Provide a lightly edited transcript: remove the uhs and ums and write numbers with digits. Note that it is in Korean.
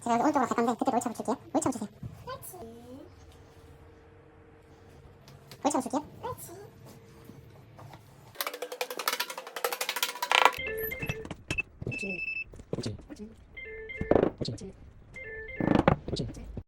제가 여기 오른쪽으로 갈 건데 그때도 올차로 줄게요. 올차로 주세요. 그렇지. 올차로 줄게요. 그렇지.